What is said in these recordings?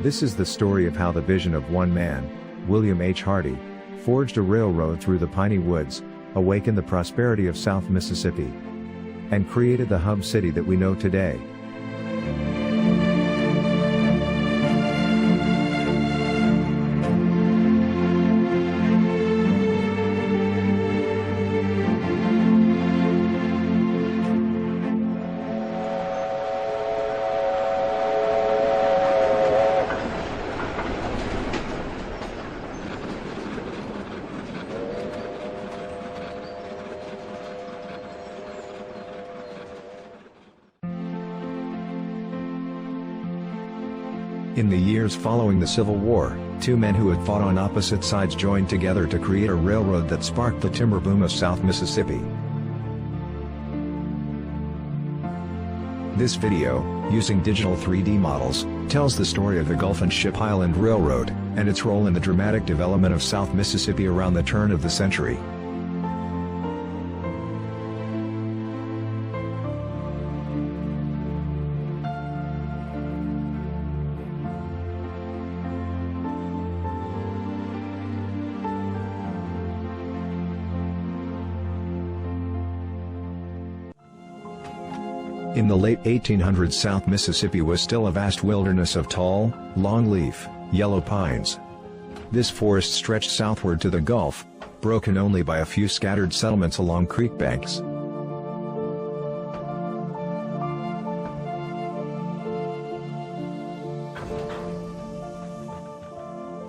This is the story of how the vision of one man, William H. Hardy, forged a railroad through the Piney Woods, awakened the prosperity of South Mississippi, and created the hub city that we know today. In the years following the Civil War, two men who had fought on opposite sides joined together to create a railroad that sparked the timber boom of South Mississippi. This video, using digital 3D models, tells the story of the Gulf and Ship Island Railroad, and its role in the dramatic development of South Mississippi around the turn of the century. In the late 1800s, South Mississippi was still a vast wilderness of tall, long-leaf, yellow pines. This forest stretched southward to the Gulf, broken only by a few scattered settlements along creek banks.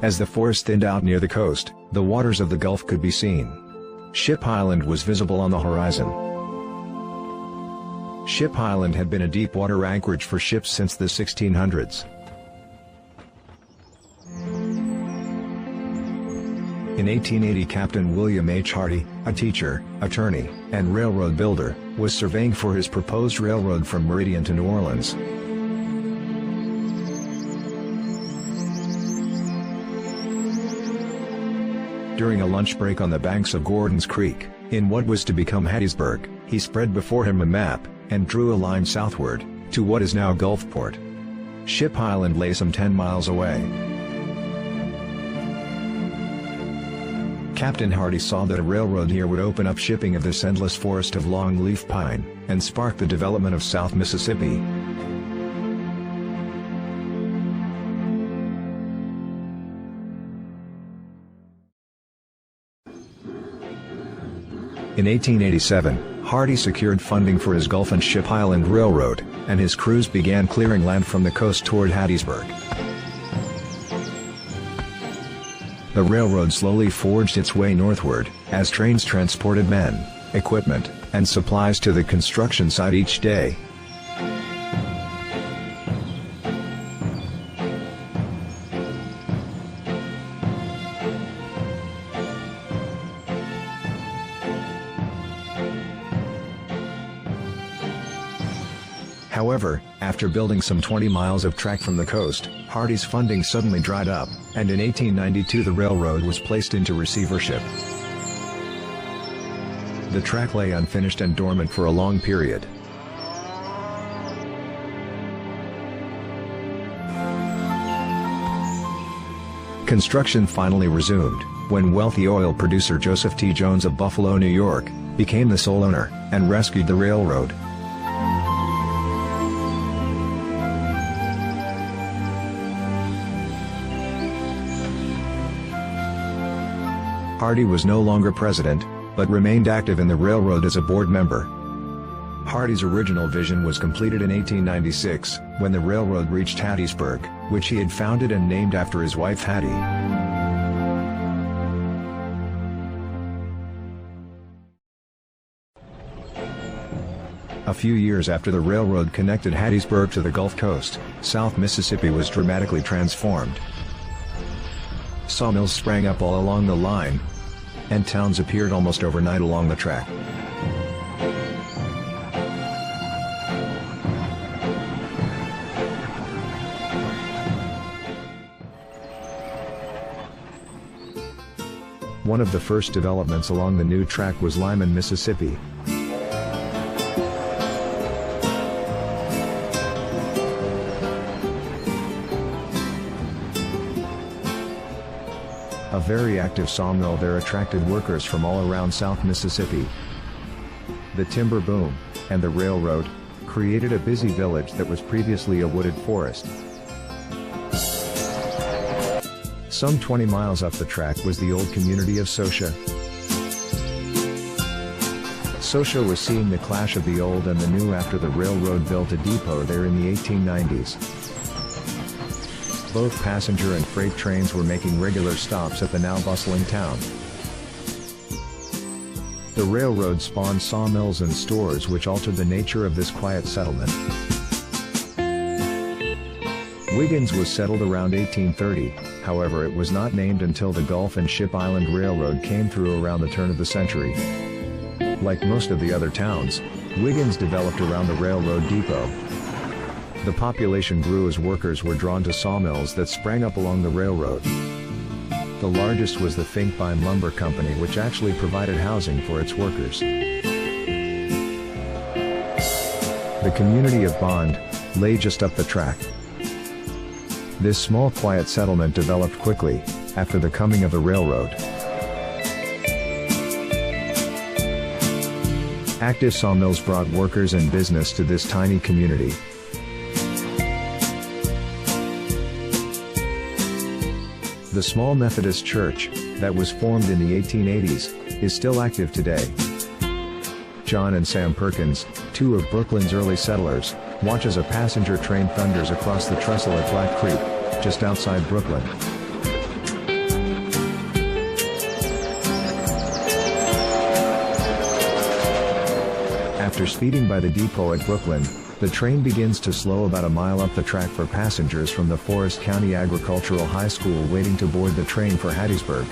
As the forest thinned out near the coast, the waters of the Gulf could be seen. Ship Island was visible on the horizon. Ship Island had been a deep-water anchorage for ships since the 1600s. In 1880, Captain William H. Hardy, a teacher, attorney, and railroad builder, was surveying for his proposed railroad from Meridian to New Orleans. During a lunch break on the banks of Gordon's Creek, in what was to become Hattiesburg, he spread before him a map, and drew a line southward, to what is now Gulfport. Ship Island lay some 10 miles away. Captain Hardy saw that a railroad here would open up shipping of this endless forest of long-leaf pine, and spark the development of South Mississippi. In 1887, Hardy secured funding for his Gulf and Ship Island Railroad, and his crews began clearing land from the coast toward Hattiesburg. The railroad slowly forged its way northward, as trains transported men, equipment, and supplies to the construction site each day. However, after building some 20 miles of track from the coast, Hardy's funding suddenly dried up, and in 1892 the railroad was placed into receivership. The track lay unfinished and dormant for a long period. Construction finally resumed, when wealthy oil producer Joseph T. Jones of Buffalo, New York, became the sole owner, and rescued the railroad. Hardy was no longer president, but remained active in the railroad as a board member. Hardy's original vision was completed in 1896, when the railroad reached Hattiesburg, which he had founded and named after his wife Hattie. A few years after the railroad connected Hattiesburg to the Gulf Coast, South Mississippi was dramatically transformed. Sawmills sprang up all along the line, and towns appeared almost overnight along the track. One of the first developments along the new track was Lyman, Mississippi. very active sawmill there attracted workers from all around South Mississippi. The timber boom, and the railroad, created a busy village that was previously a wooded forest. Some 20 miles up the track was the old community of Sosha. Sosha was seeing the clash of the old and the new after the railroad built a depot there in the 1890s. Both passenger and freight trains were making regular stops at the now bustling town. The railroad spawned sawmills and stores which altered the nature of this quiet settlement. Wiggins was settled around 1830, however it was not named until the Gulf and Ship Island Railroad came through around the turn of the century. Like most of the other towns, Wiggins developed around the railroad depot. The population grew as workers were drawn to sawmills that sprang up along the railroad. The largest was the Finkbein Lumber Company, which actually provided housing for its workers. The community of Bond lay just up the track. This small quiet settlement developed quickly after the coming of the railroad. Active sawmills brought workers and business to this tiny community. The small Methodist church, that was formed in the 1880s, is still active today. John and Sam Perkins, two of Brooklyn's early settlers, watch as a passenger train thunders across the trestle at Black Creek, just outside Brooklyn. After speeding by the depot at Brooklyn, the train begins to slow about a mile up the track for passengers from the Forest County Agricultural High School waiting to board the train for Hattiesburg.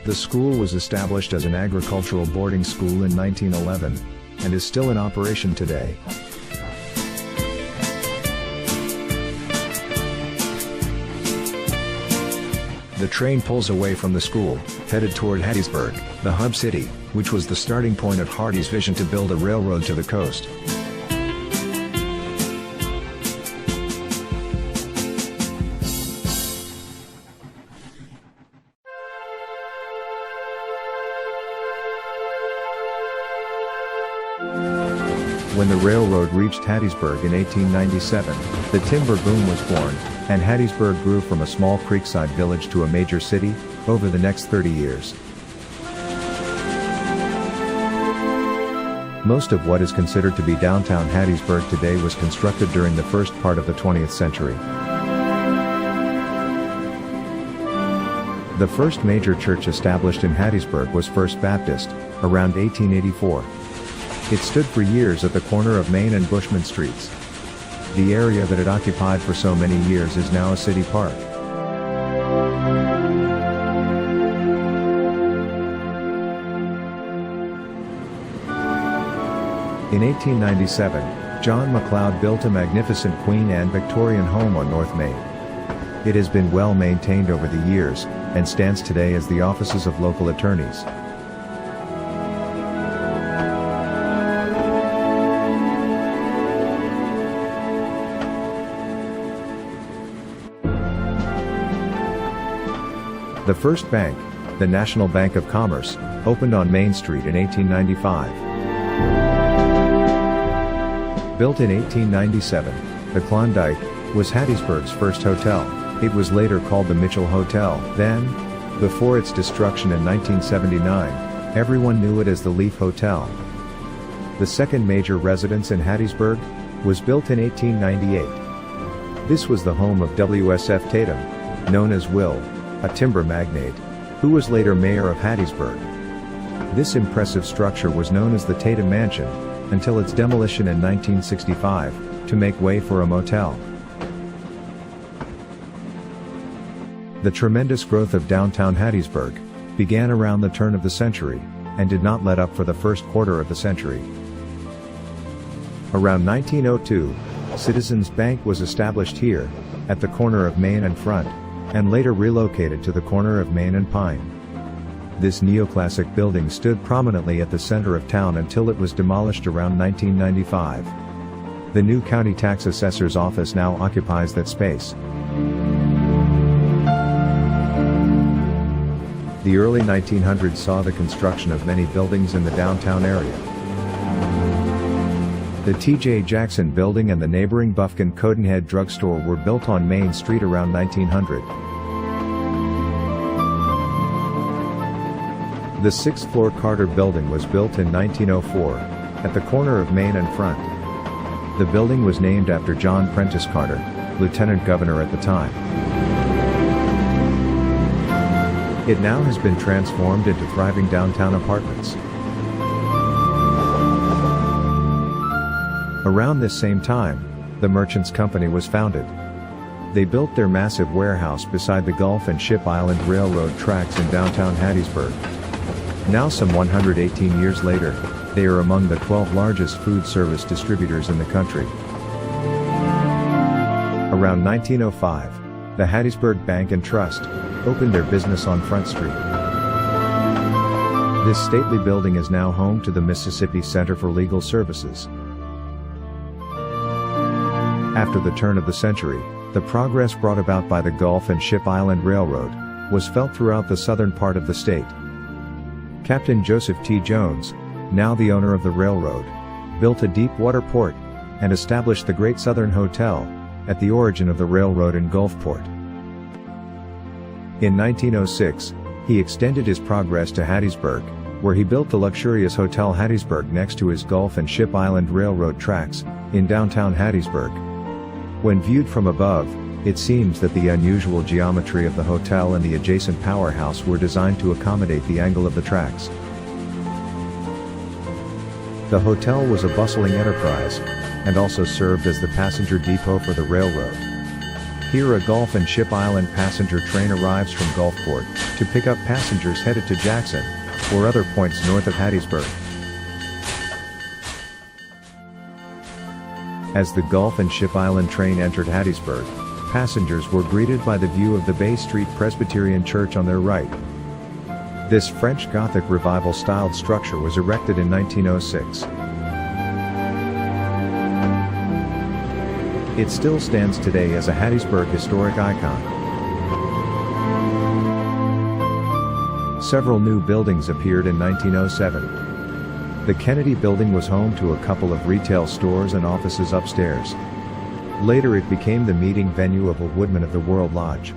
The school was established as an agricultural boarding school in 1911, and is still in operation today. The train pulls away from the school, headed toward Hattiesburg, the hub city, which was the starting point of Hardee's vision to build a railroad to the coast. When the railroad reached Hattiesburg in 1897, the timber boom was born, and Hattiesburg grew from a small creekside village to a major city over the next 30 years. Most of what is considered to be downtown Hattiesburg today was constructed during the first part of the 20th century. The first major church established in Hattiesburg was First Baptist, around 1884. It stood for years at the corner of Main and Bushman Streets. The area that it occupied for so many years is now a city park. In 1897, John McLeod built a magnificent Queen Anne Victorian home on North Main. It has been well maintained over the years, and stands today as the offices of local attorneys. The first bank, the National Bank of Commerce, opened on Main Street in 1895. Built in 1897, the Klondike was Hattiesburg's first hotel. It was later called the Mitchell Hotel. Then, before its destruction in 1979, everyone knew it as the Leaf Hotel. The second major residence in Hattiesburg was built in 1898. This was the home of W.S.F. Tatum, known as Will, a timber magnate, who was later mayor of Hattiesburg. This impressive structure was known as the Tatum Mansion, until its demolition in 1965, to make way for a motel. The tremendous growth of downtown Hattiesburg began around the turn of the century, and did not let up for the first quarter of the century. Around 1902, Citizens Bank was established here, at the corner of Main and Front, and later relocated to the corner of Main and Pine. This neoclassic building stood prominently at the center of town until it was demolished around 1995. The new county tax assessor's office now occupies that space. The early 1900s saw the construction of many buildings in the downtown area. The T.J. Jackson Building and the neighboring Bufkin Codenhead Drugstore were built on Main Street around 1900. The sixth-floor Carter Building was built in 1904, at the corner of Main and Front. The building was named after John Prentice Carter, Lieutenant Governor at the time. It now has been transformed into thriving downtown apartments. Around this same time, the Merchants Company was founded. They built their massive warehouse beside the Gulf and Ship Island Railroad tracks in downtown Hattiesburg. Now some 118 years later, they are among the 12 largest food service distributors in the country. Around 1905, the Hattiesburg Bank and Trust opened their business on Front Street. This stately building is now home to the Mississippi Center for Legal Services. After the turn of the century, the progress brought about by the Gulf and Ship Island Railroad was felt throughout the southern part of the state. Captain Joseph T. Jones, now the owner of the railroad, built a deep water port and established the Great Southern Hotel at the origin of the railroad in Gulfport. In 1906, he extended his progress to Hattiesburg, where he built the luxurious Hotel Hattiesburg next to his Gulf and Ship Island Railroad tracks, in downtown Hattiesburg. When viewed from above, it seems that the unusual geometry of the hotel and the adjacent powerhouse were designed to accommodate the angle of the tracks. The hotel was a bustling enterprise, and also served as the passenger depot for the railroad. Here a Gulf and Ship Island passenger train arrives from Gulfport, to pick up passengers headed to Jackson, or other points north of Hattiesburg. As the Gulf and Ship Island train entered Hattiesburg, passengers were greeted by the view of the Bay Street Presbyterian Church on their right. This French Gothic Revival-styled structure was erected in 1906. It still stands today as a Hattiesburg historic icon. Several new buildings appeared in 1907. The Kennedy Building was home to a couple of retail stores and offices upstairs. Later it became the meeting venue of a Woodman of the World Lodge.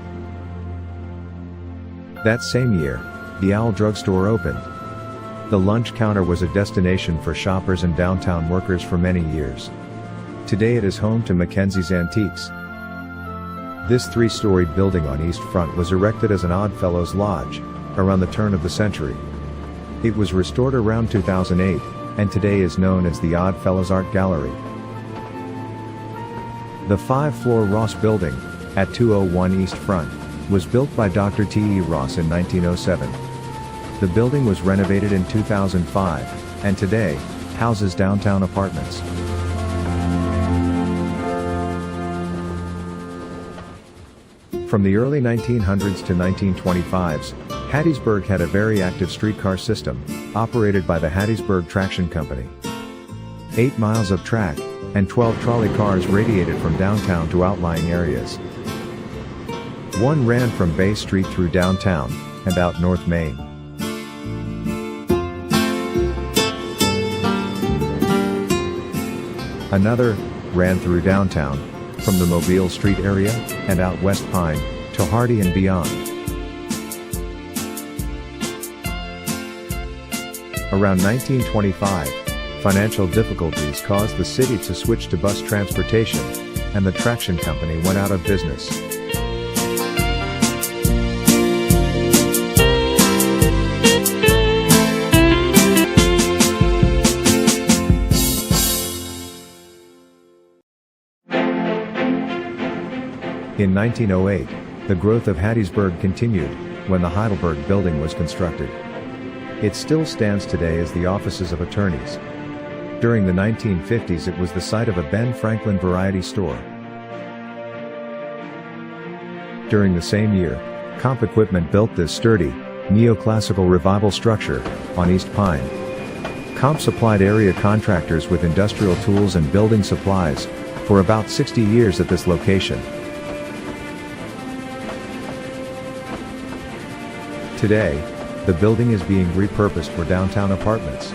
That same year, the Owl Drugstore opened. The lunch counter was a destination for shoppers and downtown workers for many years. Today it is home to Mackenzie's Antiques. This three-storied building on East Front was erected as an Oddfellows Lodge, around the turn of the century. It was restored around 2008, and today is known as the Oddfellows Art Gallery. The 5-floor Ross Building, at 201 East Front, was built by Dr. T. E. Ross in 1907. The building was renovated in 2005, and today, houses downtown apartments. From the early 1900s to 1925s, Hattiesburg had a very active streetcar system, operated by the Hattiesburg Traction Company. 8 miles of track, and 12 trolley cars radiated from downtown to outlying areas. One ran from Bay Street through downtown, and out North Main. Another ran through downtown, from the Mobile Street area, and out West Pine, to Hardy and beyond. Around 1925, financial difficulties caused the city to switch to bus transportation, and the traction company went out of business. In 1908, the growth of Hattiesburg continued, when the Heidelberg Building was constructed. It still stands today as the offices of attorneys. During the 1950s it was the site of a Ben Franklin variety store. During the same year, Comp Equipment built this sturdy, neoclassical revival structure, on East Pine. Comp supplied area contractors with industrial tools and building supplies, for about 60 years at this location. Today, The building is being repurposed for downtown apartments.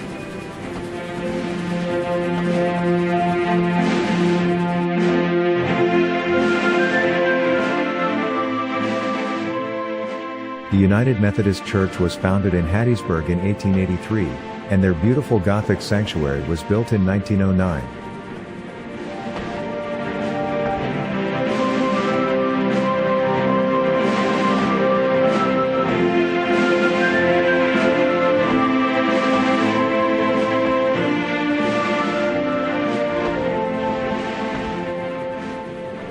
The United Methodist Church was founded in Hattiesburg in 1883, and their beautiful Gothic sanctuary was built in 1909.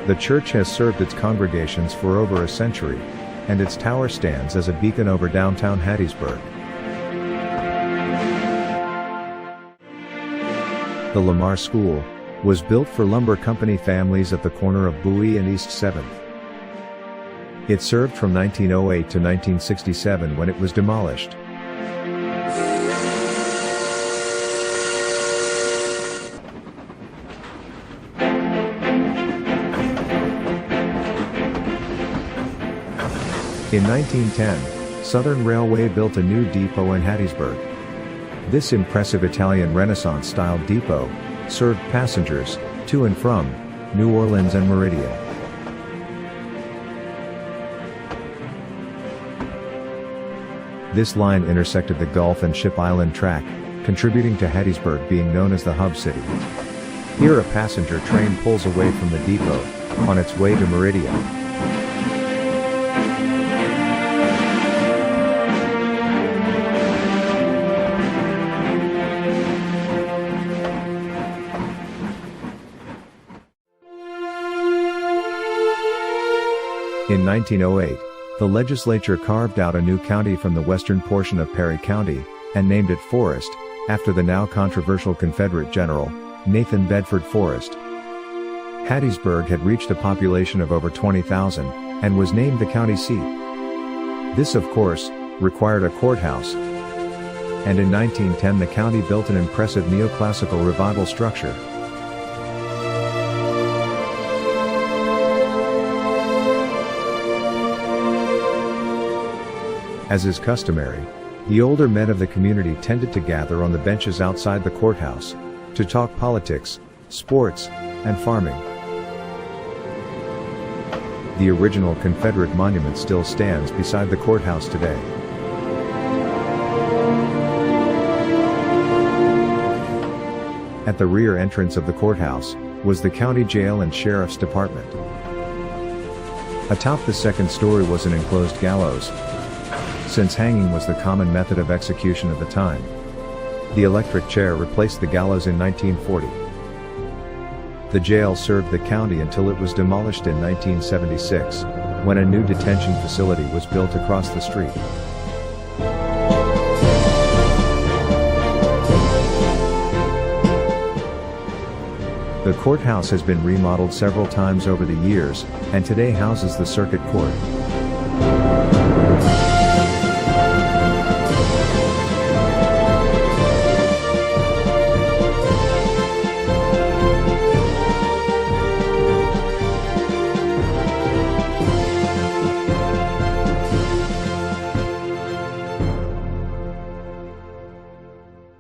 The church has served its congregations for over a century, and its tower stands as a beacon over downtown Hattiesburg. The Lamar School was built for lumber company families at the corner of Bowie and East 7th. It served from 1908 to 1967 when it was demolished. In 1910, Southern Railway built a new depot in Hattiesburg. This impressive Italian Renaissance-style depot served passengers to and from New Orleans and Meridian. This line intersected the Gulf and Ship Island track, contributing to Hattiesburg being known as the hub city. Here a passenger train pulls away from the depot, on its way to Meridian. In 1908, the legislature carved out a new county from the western portion of Perry County, and named it Forest, after the now controversial Confederate general, Nathan Bedford Forrest. Hattiesburg had reached a population of over 20,000, and was named the county seat. This of course, required a courthouse. And in 1910 the county built an impressive neoclassical revival structure. As is customary, the older men of the community tended to gather on the benches outside the courthouse, to talk politics, sports, and farming. The original Confederate monument still stands beside the courthouse today. At the rear entrance of the courthouse, was the county jail and sheriff's department. Atop the second story was an enclosed gallows, since hanging was the common method of execution of the time. The electric chair replaced the gallows in 1940. The jail served the county until it was demolished in 1976, when a new detention facility was built across the street. The courthouse has been remodeled several times over the years, and today houses the circuit court.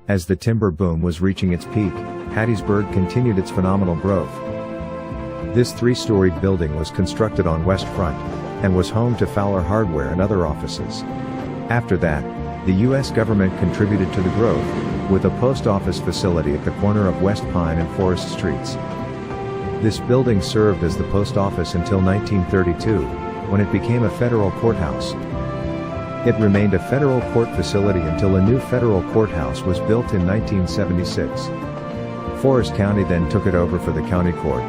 As the timber boom was reaching its peak, Hattiesburg continued its phenomenal growth. This three-storied building was constructed on West Front, and was home to Fowler Hardware and other offices. After that, the U.S. government contributed to the growth, with a post office facility at the corner of West Pine and Forest Streets. This building served as the post office until 1932, when it became a federal courthouse. It remained a federal court facility until a new federal courthouse was built in 1976. Forest County then took it over for the county court.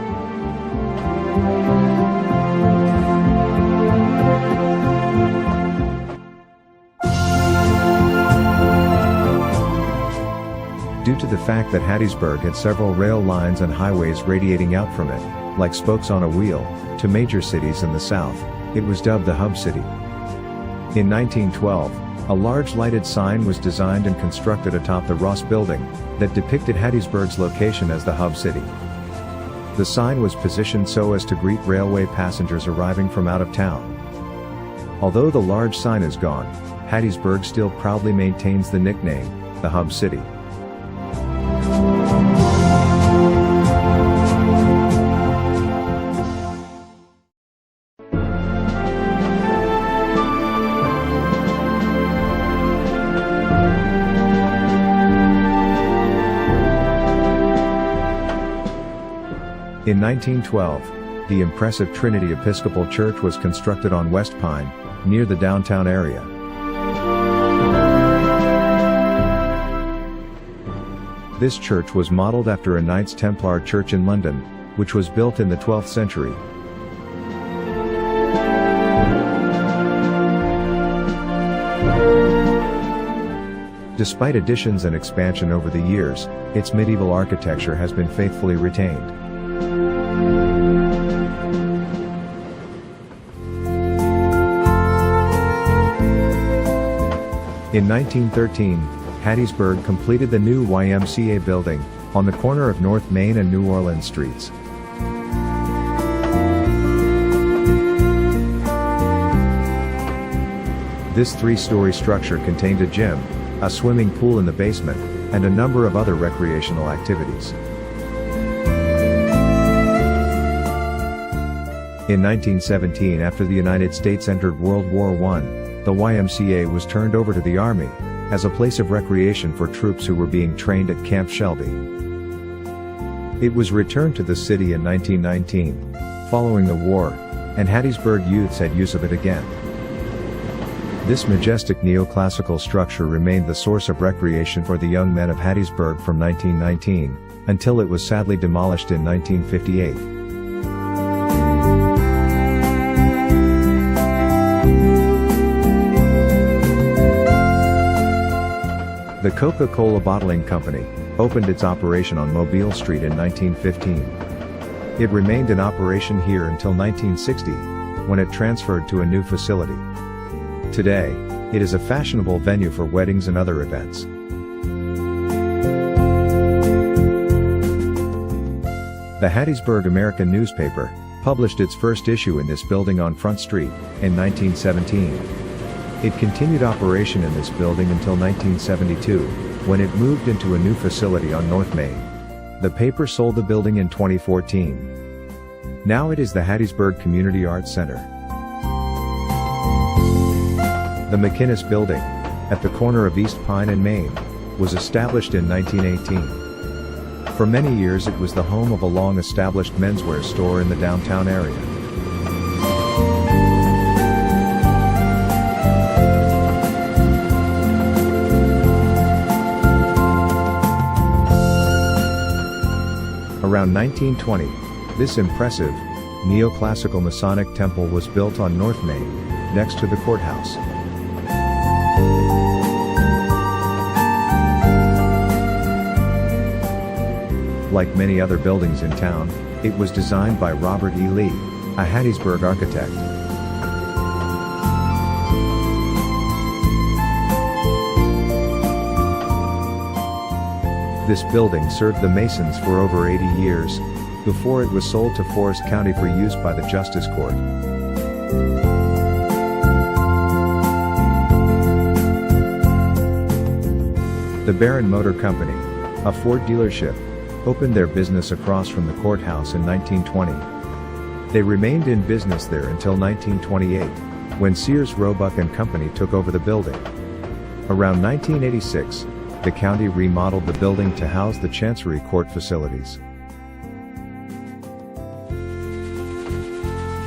Due to the fact that Hattiesburg had several rail lines and highways radiating out from it, like spokes on a wheel, to major cities in the south, it was dubbed the Hub City. In 1912, a large lighted sign was designed and constructed atop the Ross Building, that depicted Hattiesburg's location as the Hub City. The sign was positioned so as to greet railway passengers arriving from out of town. Although the large sign is gone, Hattiesburg still proudly maintains the nickname, the Hub City. In 1912, the impressive Trinity Episcopal Church was constructed on West Pine, near the downtown area. This church was modeled after a Knights Templar church in London, which was built in the 12th century. Despite additions and expansion over the years, its medieval architecture has been faithfully retained. In 1913, Hattiesburg completed the new YMCA building, on the corner of North Main and New Orleans Streets. This three-story structure contained a gym, a swimming pool in the basement, and a number of other recreational activities. In 1917, after the United States entered World War I, the YMCA was turned over to the Army, as a place of recreation for troops who were being trained at Camp Shelby. It was returned to the city in 1919, following the war, and Hattiesburg youths had use of it again. This majestic neoclassical structure remained the source of recreation for the young men of Hattiesburg from 1919, until it was sadly demolished in 1958. The Coca-Cola Bottling Company opened its operation on Mobile Street in 1915. It remained in operation here until 1960, when it transferred to a new facility. Today, it is a fashionable venue for weddings and other events. The Hattiesburg American newspaper published its first issue in this building on Front Street in 1917. It continued operation in this building until 1972, when it moved into a new facility on North Main. The paper sold the building in 2014. Now it is the Hattiesburg Community Arts Center. The McInnes Building, at the corner of East Pine and Main, was established in 1918. For many years it was the home of a long-established menswear store in the downtown area. Around 1920, this impressive, neoclassical Masonic temple was built on North Main, next to the courthouse. Like many other buildings in town, it was designed by Robert E. Lee, a Hattiesburg architect. This building served the Masons for over 80 years, before it was sold to Forest County for use by the Justice Court. The Barron Motor Company, a Ford dealership, opened their business across from the courthouse in 1920. They remained in business there until 1928, when Sears Roebuck and Company took over the building. Around 1986, the county remodeled the building to house the Chancery Court facilities.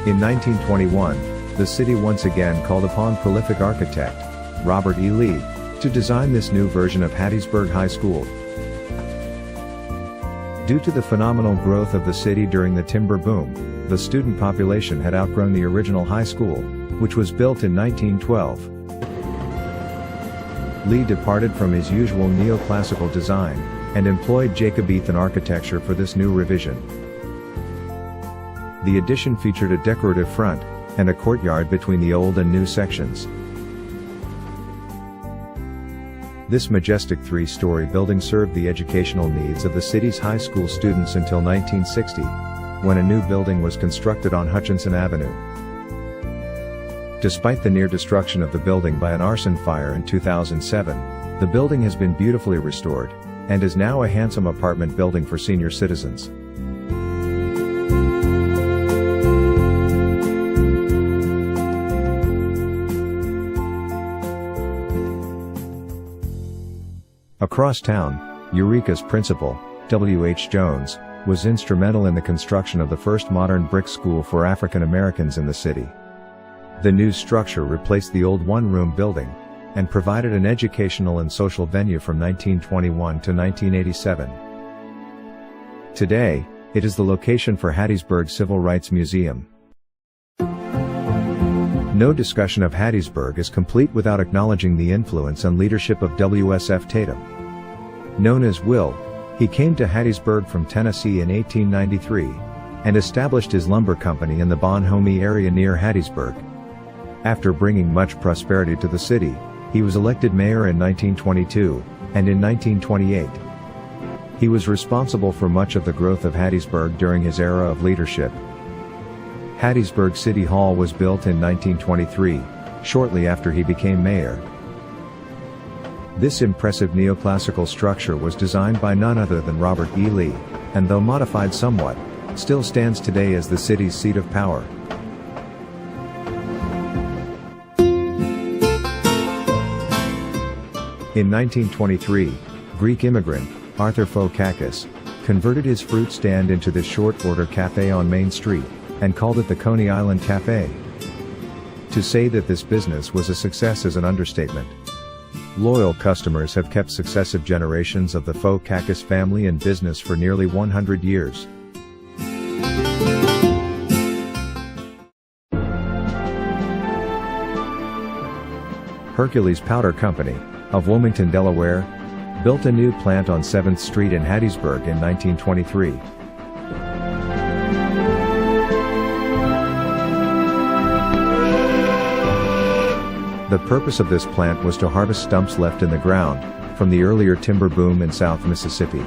In 1921, the city once again called upon prolific architect, Robert E. Lee, to design this new version of Hattiesburg High School. Due to the phenomenal growth of the city during the timber boom, the student population had outgrown the original high school, which was built in 1912. Lee departed from his usual neoclassical design, and employed Jacobean architecture for this new revision. The addition featured a decorative front, and a courtyard between the old and new sections. This majestic three-story building served the educational needs of the city's high school students until 1960, when a new building was constructed on Hutchinson Avenue. Despite the near destruction of the building by an arson fire in 2007, the building has been beautifully restored, and is now a handsome apartment building for senior citizens. Across town, Eureka's principal, W.H. Jones, was instrumental in the construction of the first modern brick school for African Americans in the city. The new structure replaced the old one-room building, and provided an educational and social venue from 1921 to 1987. Today, it is the location for Hattiesburg Civil Rights Museum. No discussion of Hattiesburg is complete without acknowledging the influence and leadership of W.S.F. Tatum. Known as Will, he came to Hattiesburg from Tennessee in 1893, and established his lumber company in the Bonhomie area near Hattiesburg. After bringing much prosperity to the city, he was elected mayor in 1922, and in 1928. He was responsible for much of the growth of Hattiesburg during his era of leadership. Hattiesburg City Hall was built in 1923, shortly after he became mayor. This impressive neoclassical structure was designed by none other than Robert E. Lee, and though modified somewhat, still stands today as the city's seat of power. In 1923, Greek immigrant, Arthur Foulkakis, converted his fruit stand into this short-order cafe on Main Street, and called it the Coney Island Cafe. To say that this business was a success is an understatement. Loyal customers have kept successive generations of the Foulkakis family in business for nearly 100 years. Hercules Powder Company, of Wilmington, Delaware, built a new plant on 7th Street in Hattiesburg in 1923. The purpose of this plant was to harvest stumps left in the ground from the earlier timber boom in South Mississippi.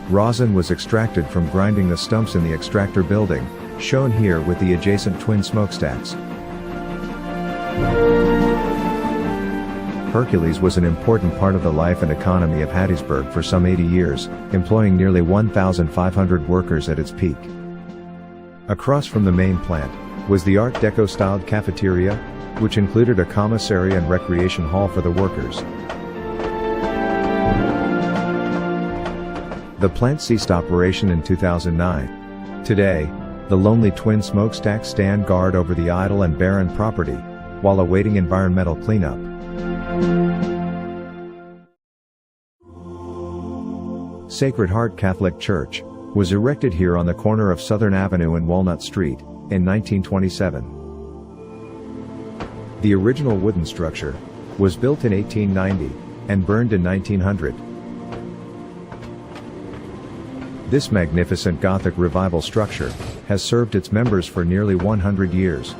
Rosin was extracted from grinding the stumps in the extractor building, shown here with the adjacent twin smokestacks. Hercules was an important part of the life and economy of Hattiesburg for some 80 years, employing nearly 1,500 workers at its peak. Across from the main plant was the Art Deco-styled cafeteria, which included a commissary and recreation hall for the workers. The plant ceased operation in 2009. Today, the lonely twin smokestacks stand guard over the idle and barren property, while awaiting environmental cleanup. Sacred Heart Catholic Church was erected here on the corner of Southern Avenue and Walnut Street in 1927. The original wooden structure was built in 1890 and burned in 1900. This magnificent Gothic revival structure has served its members for nearly 100 years.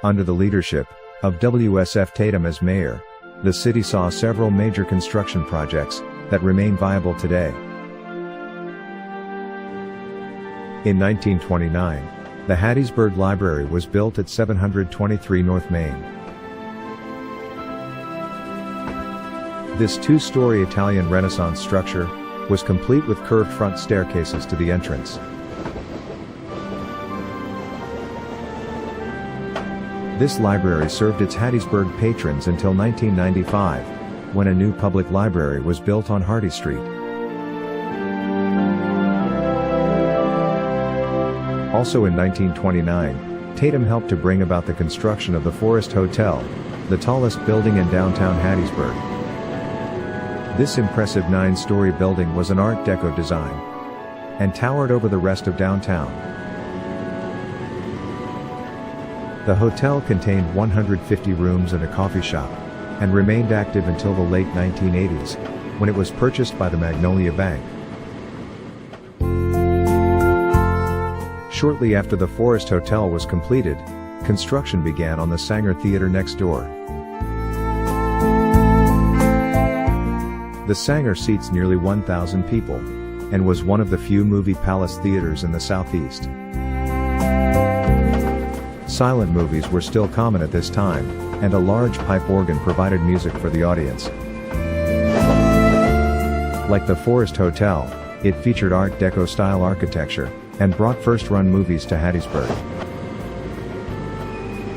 Under the leadership of W.S.F. Tatum as mayor, the city saw several major construction projects that remain viable today. In 1929, the Hattiesburg Library was built at 723 North Main. This two-story Italian Renaissance structure was complete with curved front staircases to the entrance. This library served its Hattiesburg patrons until 1995, when a new public library was built on Hardy Street. Also in 1929, Tatum helped to bring about the construction of the Forest Hotel, the tallest building in downtown Hattiesburg. This impressive 9-story building was an Art Deco design and towered over the rest of downtown. The hotel contained 150 rooms and a coffee shop, and remained active until the late 1980s. when it was purchased by the Magnolia Bank. Shortly after the Forest Hotel was completed, construction began on the Sanger Theater next door. The Sanger seats nearly 1,000 people, and was one of the few movie palace theaters in the Southeast. Silent movies were still common at this time, and a large pipe organ provided music for the audience. Like the Forest Hotel, it featured Art Deco-style architecture, and brought first-run movies to Hattiesburg.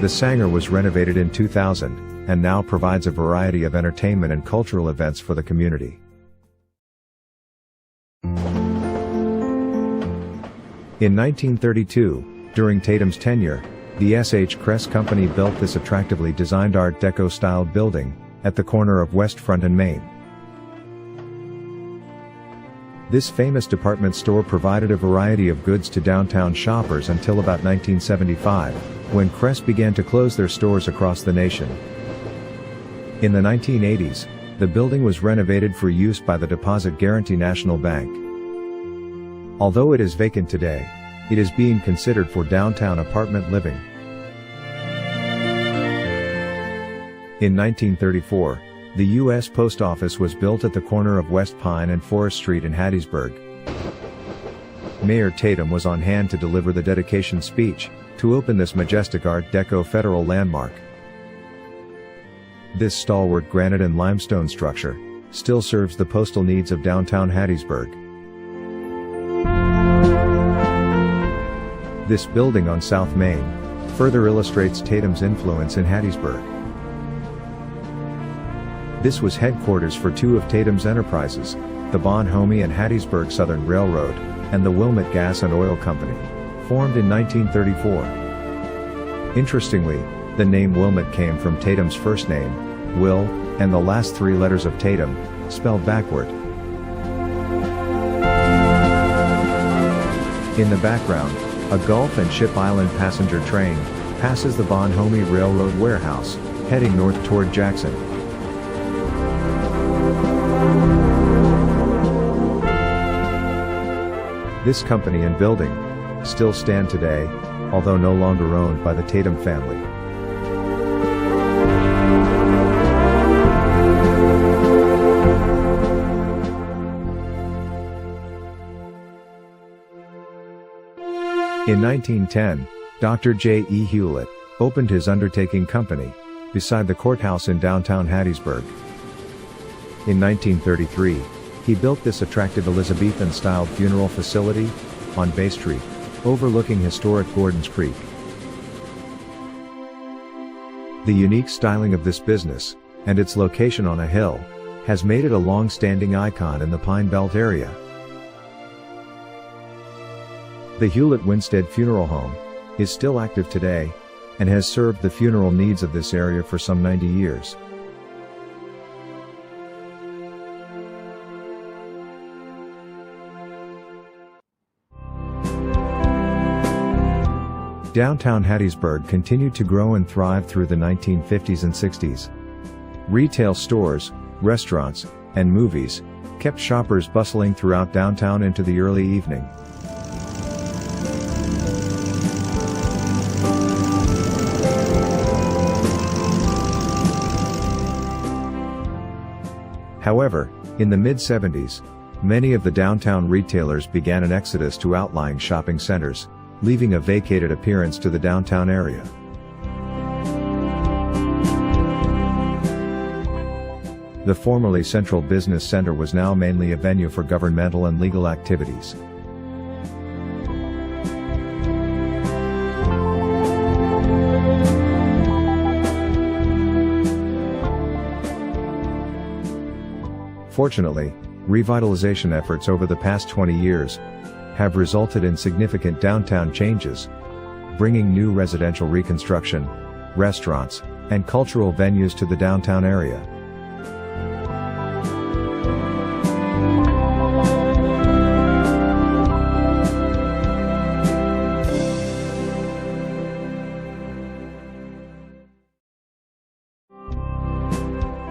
The Sanger was renovated in 2000, and now provides a variety of entertainment and cultural events for the community. In 1932, during Tatum's tenure, the S.H. Kress Company built this attractively designed Art Deco-styled building, at the corner of West Front and Main. This famous department store provided a variety of goods to downtown shoppers until about 1975, when Kress began to close their stores across the nation. In the 1980s, the building was renovated for use by the Deposit Guarantee National Bank. Although it is vacant today, it is being considered for downtown apartment living. In 1934, the U.S. Post Office was built at the corner of West Pine and Forest Street in Hattiesburg. Mayor Tatum was on hand to deliver the dedication speech, to open this majestic Art Deco federal landmark. This stalwart granite and limestone structure still serves the postal needs of downtown Hattiesburg. This building on South Main further illustrates Tatum's influence in Hattiesburg. This was headquarters for two of Tatum's enterprises, the Bon-Homie and Hattiesburg Southern Railroad, and the Wilmette Gas and Oil Company, formed in 1934. Interestingly, the name Wilmette came from Tatum's first name, Will, and the last three letters of Tatum, spelled backward. In the background, a Gulf and Ship Island passenger train passes the Bon-Homie Railroad warehouse, heading north toward Jackson. This company and building still stand today, although no longer owned by the Tatum family. In 1910, Dr. J. E. Hewlett opened his undertaking company beside the courthouse in downtown Hattiesburg. In 1933, he built this attractive Elizabethan-styled funeral facility on Bay Street, overlooking historic Gordons Creek. The unique styling of this business, and its location on a hill, has made it a long-standing icon in the Pine Belt area. The Hewlett Winstead Funeral Home is still active today, and has served the funeral needs of this area for some 90 years. Downtown Hattiesburg continued to grow and thrive through the 1950s and 60s. Retail stores, restaurants, and movies kept shoppers bustling throughout downtown into the early evening. However, in the mid-70s, many of the downtown retailers began an exodus to outlying shopping centers, leaving a vacated appearance to the downtown area. The formerly Central Business Center was now mainly a venue for governmental and legal activities. Fortunately, revitalization efforts over the past 20 years have resulted in significant downtown changes, bringing new residential reconstruction, restaurants, and cultural venues to the downtown area.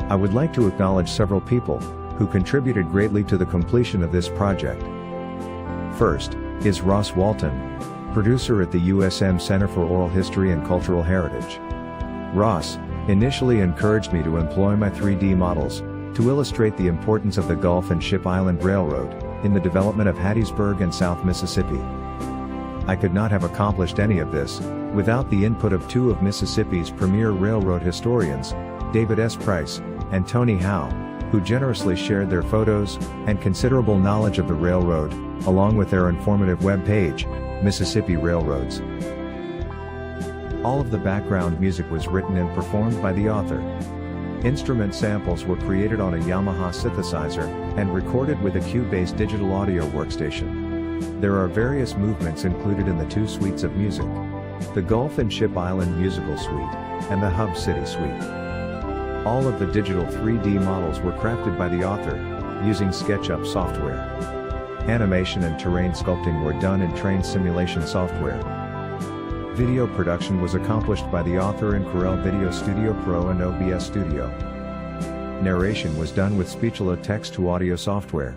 I would like to acknowledge several people who contributed greatly to the completion of this project. First, is Ross Walton, producer at the USM Center for Oral History and Cultural Heritage. Ross initially encouraged me to employ my 3D models to illustrate the importance of the Gulf and Ship Island Railroad in the development of Hattiesburg and South Mississippi. I could not have accomplished any of this without the input of two of Mississippi's premier railroad historians, David S. Price and Tony Howe, who generously shared their photos and considerable knowledge of the railroad, along with their informative web page, Mississippi Railroads. All of the background music was written and performed by the author. Instrument samples were created on a Yamaha synthesizer and recorded with a Cube-based digital audio workstation. There are various movements included in the two suites of music: the Gulf and Ship Island Musical Suite and the Hub City Suite. All of the digital 3D models were crafted by the author using SketchUp software. Animation and terrain sculpting were done in Trainz simulation software. Video production was accomplished by the author in Corel Video Studio Pro and OBS Studio. Narration was done with Speechlo text-to-audio software.